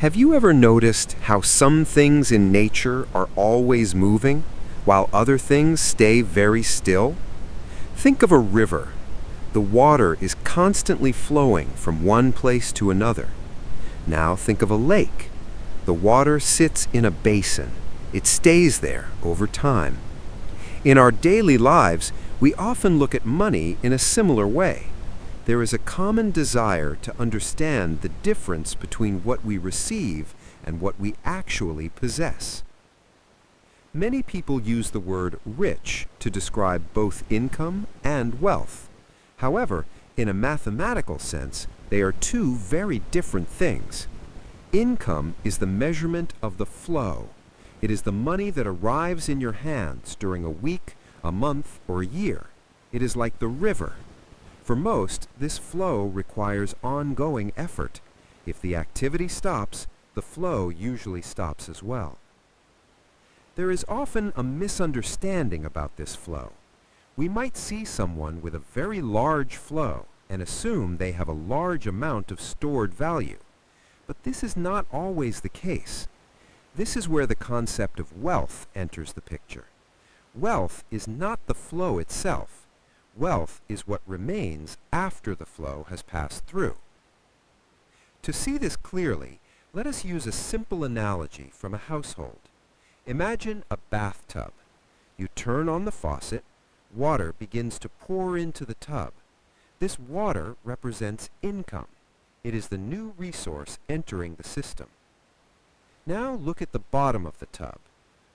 Have you ever noticed how some things in nature are always moving, while other things stay very still? Think of a river. The water is constantly flowing from one place to another. Now think of a lake. The water sits in a basin. It stays there over time. In our daily lives, we often look at money in a similar way. There is a common desire to understand the difference between what we receive and what we actually possess. Many people use the word rich to describe both income and wealth. However, in a mathematical sense, they are two very different things. Income is the measurement of the flow. It is the money that arrives in your hands during a week, a month, or a year. It is like the river. For most, this flow requires ongoing effort. If the activity stops, the flow usually stops as well. There is often a misunderstanding about this flow. We might see someone with a very large flow and assume they have a large amount of stored value. But this is not always the case. This is where the concept of wealth enters the picture. Wealth is not the flow itself. Wealth is what remains after the flow has passed through. To see this clearly, let us use a simple analogy from a household. Imagine a bathtub. You turn on the faucet, water begins to pour into the tub. This water represents income. It is the new resource entering the system. Now look at the bottom of the tub.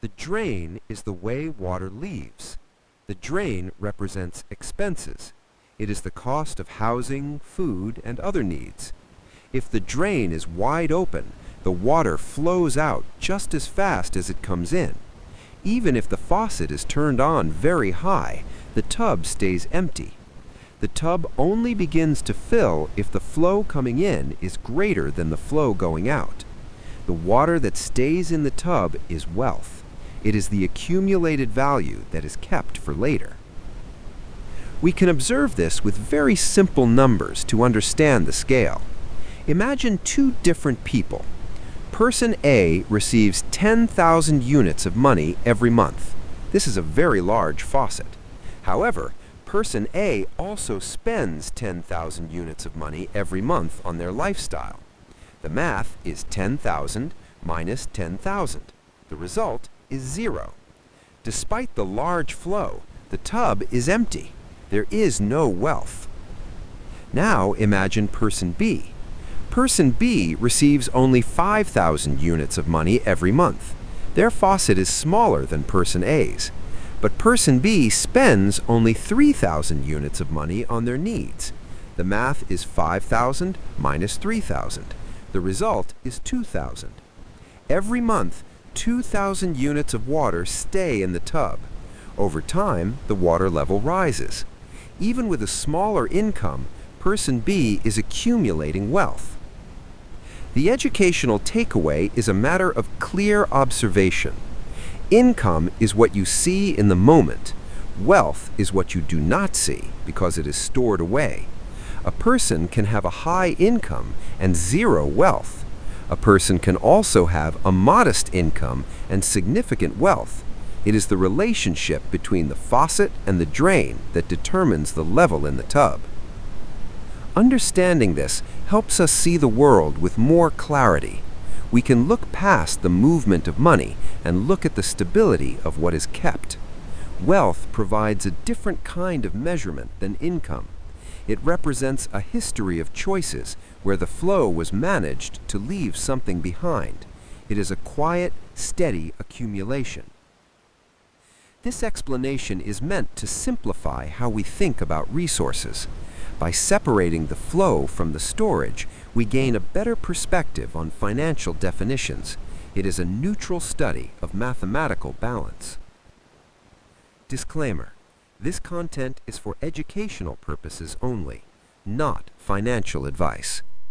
The drain is the way water leaves. The drain represents expenses. It is the cost of housing, food, and other needs. If the drain is wide open, the water flows out just as fast as it comes in. Even if the faucet is turned on very high, the tub stays empty. The tub only begins to fill if the flow coming in is greater than the flow going out. The water that stays in the tub is wealth. It is the accumulated value that is kept for later. We can observe this with very simple numbers to understand the scale. Imagine two different people. Person A receives 10,000 units of money every month. This is a very large faucet. However, Person A also spends 10,000 units of money every month on their lifestyle. The math is 10,000 minus 10,000. The result is 0. Despite the large flow, the tub is empty. There is no wealth. Now imagine Person B. Person B receives only 5,000 units of money every month. Their faucet is smaller than Person A's. But Person B spends only 3,000 units of money on their needs. The math is 5,000 minus 3,000. The result is 2,000. Every month, 2,000 units of water stay in the tub. Over time, the water level rises. Even with a smaller income, Person B is accumulating wealth. The educational takeaway is a matter of clear observation. Income is what you see in the moment. Wealth is what you do not see because it is stored away. A person can have a high income and zero wealth. A person can also have a modest income and significant wealth. It is the relationship between the faucet and the drain that determines the level in the tub. Understanding this helps us see the world with more clarity. We can look past the movement of money and look at the stability of what is kept. Wealth provides a different kind of measurement than income. It represents a history of choices where the flow was managed to leave something behind. It is a quiet, steady accumulation. This explanation is meant to simplify how we think about resources. By separating the flow from the storage, we gain a better perspective on financial definitions. It is a neutral study of mathematical balance. Disclaimer: this content is for educational purposes only, not financial advice.